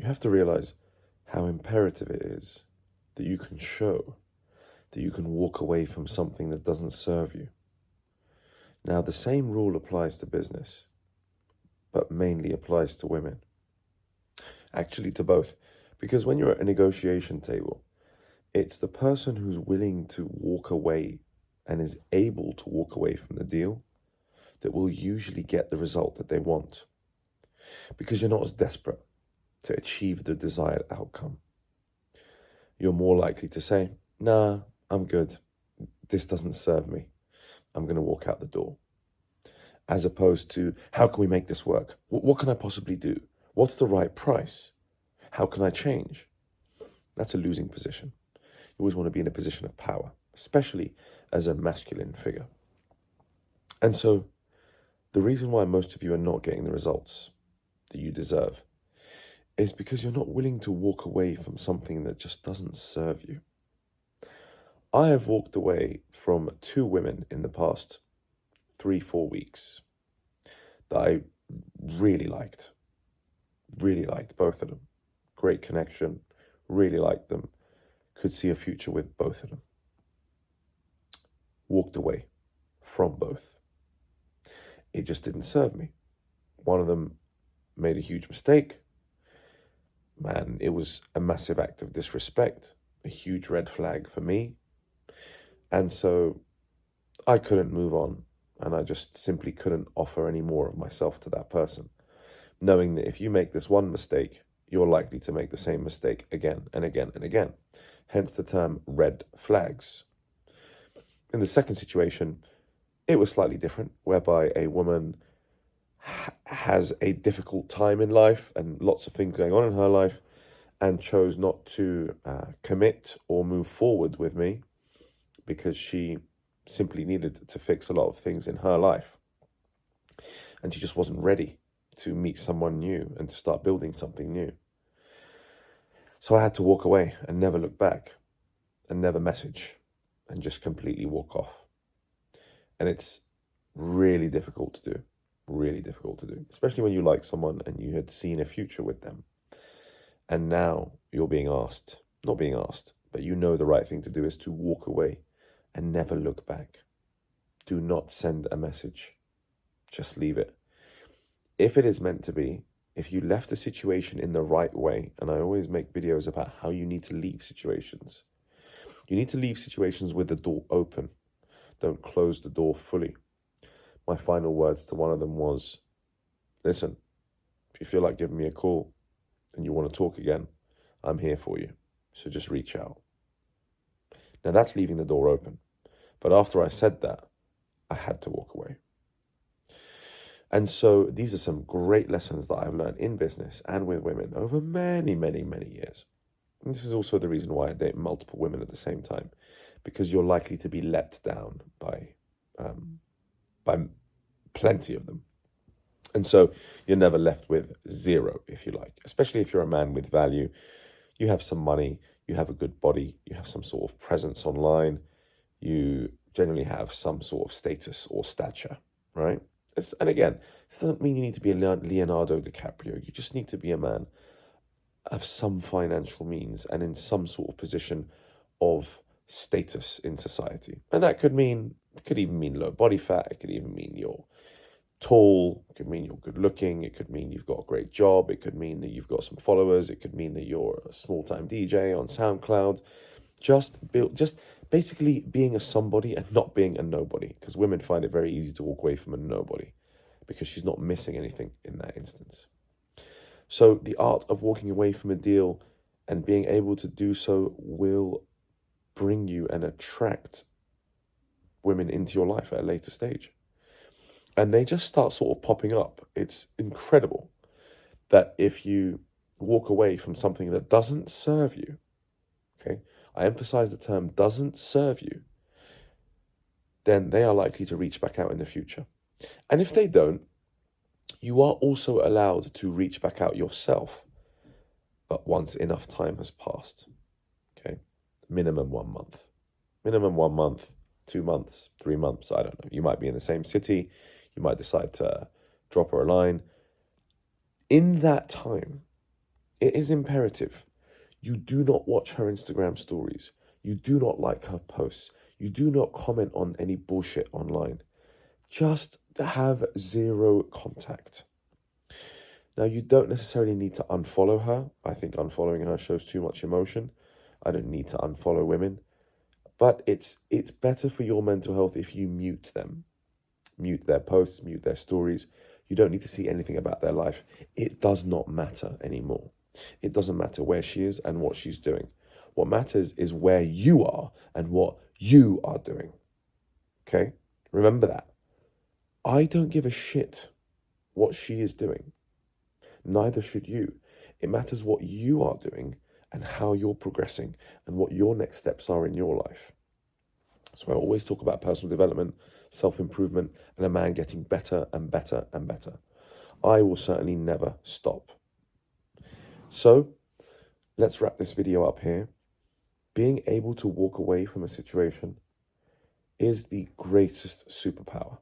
have to realize how imperative it is that you can show that you can walk away from something that doesn't serve you. Now, the same rule applies to business, but mainly applies to women. Actually, to both. Because when you're at a negotiation table, it's the person who's willing to walk away and is able to walk away from the deal that will usually get the result that they want. Because you're not as desperate to achieve the desired outcome. You're more likely to say, nah, I'm good. This doesn't serve me. I'm going to walk out the door. As opposed to, how can we make this work? What can I possibly do? What's the right price? How can I change? That's a losing position. You always want to be in a position of power, especially as a masculine figure. And so the reason why most of you are not getting the results that you deserve is because you're not willing to walk away from something that just doesn't serve you. I have walked away from 2 women in the past 3-4 weeks that I really liked both of them. Great connection, really liked them, could see a future with both of them. Walked away from both. It just didn't serve me. One of them made a huge mistake. Man, it was a massive act of disrespect, a huge red flag for me. And so I couldn't move on, and I just simply couldn't offer any more of myself to that person, knowing that if you make this one mistake, you're likely to make the same mistake again and again and again. Hence the term red flags. In the second situation, it was slightly different, whereby a woman has a difficult time in life and lots of things going on in her life and chose not to commit or move forward with me because she simply needed to fix a lot of things in her life. And she just wasn't ready to meet someone new and to start building something new. So I had to walk away and never look back and never message and just completely walk off. And it's really difficult to do, especially when you like someone and you had seen a future with them. And now you're not being asked, but you know the right thing to do is to walk away and never look back. Do not send a message. Just leave it. If it is meant to be, if you left a situation in the right way, and I always make videos about how you need to leave situations. You need to leave situations with the door open. Don't close the door fully. My final words to one of them was, listen, if you feel like giving me a call and you want to talk again, I'm here for you. So just reach out. Now that's leaving the door open. But after I said that, I had to walk away. And so these are some great lessons that I've learned in business and with women over many, many, many years. And this is also the reason why I date multiple women at the same time, because you're likely to be let down by plenty of them. And so you're never left with zero, if you like, especially if you're a man with value. You have some money, you have a good body, you have some sort of presence online, you generally have some sort of status or stature, right? And again, this doesn't mean you need to be a Leonardo DiCaprio. You just need to be a man of some financial means and in some sort of position of status in society. And that could even mean low body fat. It could even mean you're tall. It could mean you're good looking. It could mean you've got a great job. It could mean that you've got some followers. It could mean that you're a small-time DJ on SoundCloud. Just basically being a somebody and not being a nobody, because women find it very easy to walk away from a nobody because she's not missing anything in that instance. So the art of walking away from a deal and being able to do so will bring you and attract women into your life at a later stage. And they just start sort of popping up. It's incredible that if you walk away from something that doesn't serve you, okay, I emphasize the term doesn't serve you, then they are likely to reach back out in the future. And if they don't, you are also allowed to reach back out yourself, but once enough time has passed, okay? Minimum 1 month. Minimum 1 month, 2 months, 3 months, I don't know. You might be in the same city. You might decide to drop her a line. In that time, It is imperative. You do not watch her Instagram stories. You do not like her posts. You do not comment on any bullshit online. Just have zero contact. Now, you don't necessarily need to unfollow her. I think unfollowing her shows too much emotion. I don't need to unfollow women. But it's better for your mental health if you mute them. Mute their posts, mute their stories. You don't need to see anything about their life. It does not matter anymore. It doesn't matter where she is and what she's doing. What matters is where you are and what you are doing. Okay? Remember that. I don't give a shit what she is doing. Neither should you. It matters what you are doing and how you're progressing and what your next steps are in your life. So I always talk about personal development, self-improvement, and a man getting better and better and better. I will certainly never stop. So let's wrap this video up here. Being able to walk away from a situation is the greatest superpower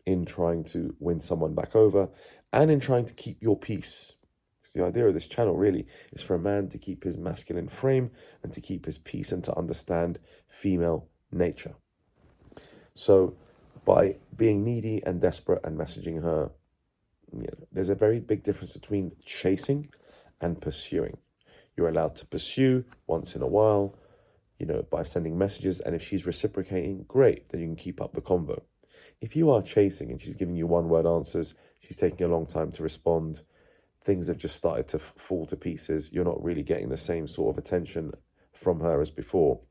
in trying to win someone back over and in trying to keep your peace. Because the idea of this channel really is for a man to keep his masculine frame and to keep his peace and to understand female nature. So by being needy and desperate and messaging her, there's a very big difference between chasing and pursuing. You're allowed to pursue once in a while, by sending messages. And if she's reciprocating, great, then you can keep up the convo. If you are chasing and she's giving you one-word answers, she's taking a long time to respond, things have just started to fall to pieces, you're not really getting the same sort of attention from her as before,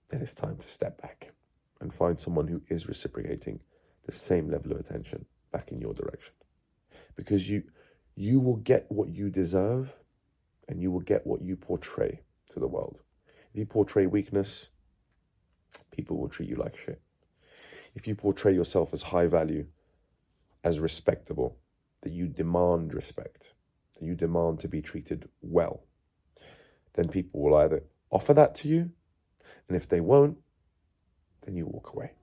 then it's time to step back and find someone who is reciprocating the same level of attention back in your direction. Because you will get what you deserve and you will get what you portray to the world. If you portray weakness, people will treat you like shit. If you portray yourself as high value, as respectable, that you demand respect, that you demand to be treated well, then people will either offer that to you, and if they won't, then you walk away.